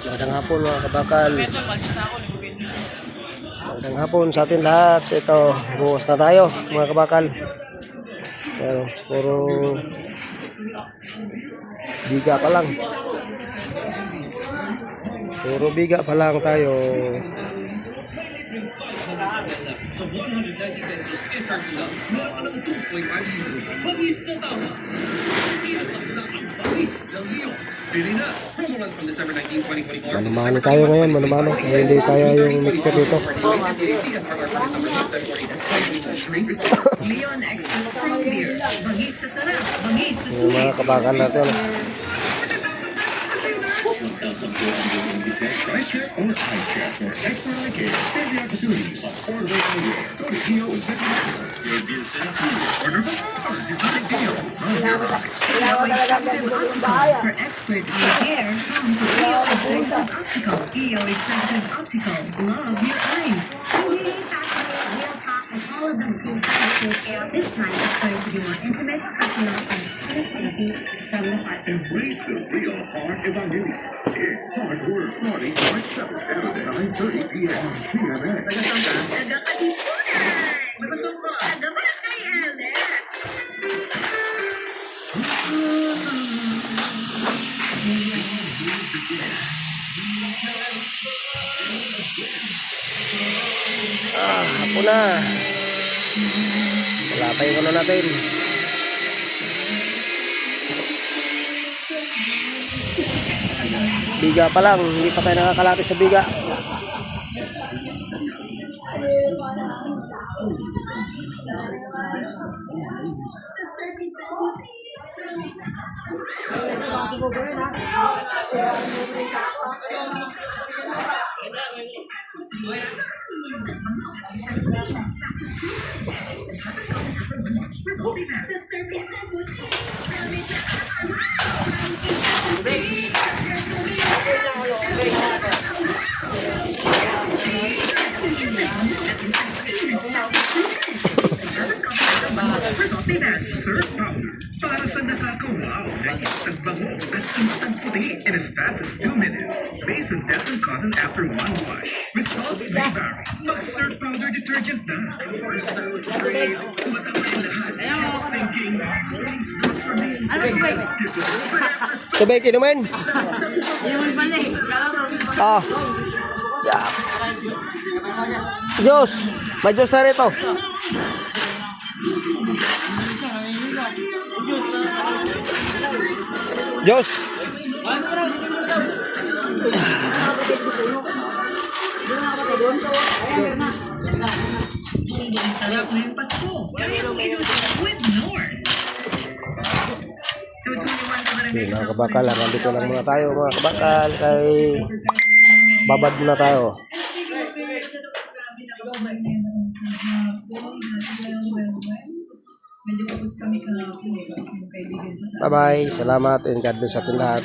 Magandang hapon mga kabakal. Magandang hapon sa atin lahat. Ito, bukas na tayo mga kabakal. Pero, puro biga pa lang. Puro biga pa lang tayo. Sa 190 pesos SRP lang, meron ng 2.5 Pawis na tama. Iyatas na ang pawis ng Leo. Pili na. Promo runs from December 19, 2024. Manumano tayo ngayon, manumano. Hindi kaya yung mixer dito. Leon Extra Strong Beer. Bangis sa sarap. Bangis sa Yung mga kabakal natin. Price check or ice check for extra care. Every opportunity is affordable anywhere. Go to EO and get your beer set. Order or design EO. For expert eye care, come to EO Executive Optical. EO Executive Optical. Love your eyes. Really fascinating real talk with all of them being and this time it's going to be more intimate, personal, and honestly from the heart. Embrace the real Heart Evangelist. Heart Horror starting March 7th, Saturday, 9:30 p.m. on CMX. Taga-Barangay LS. Hapon na. Wala pa yung ano natin. Biga pa lang, hindi pa tayo nakakalapit sa biga. Surf powder. Para sa nakaka-wow na instant bango at instant puti in as fast as 2 minutes. Based on Essence Cotton after one wash. Results may vary. Mag-surf powder detergent na. First time was great. Tumatawag lahat. Thinking, clean starts for me. Ano to ba? Tubig, inumin. Inumin pala eh. Ah. Yeah. Diyos. May Diyos na rito. Diyos. Sarap na yung Pasko. Kaya yung inulit with North. So, 21 Mga kabakal, nandito lang muna tayo mga kabakal. Kay babad muna tayo. Bye bye. Salamat and God bless sa ating lahat.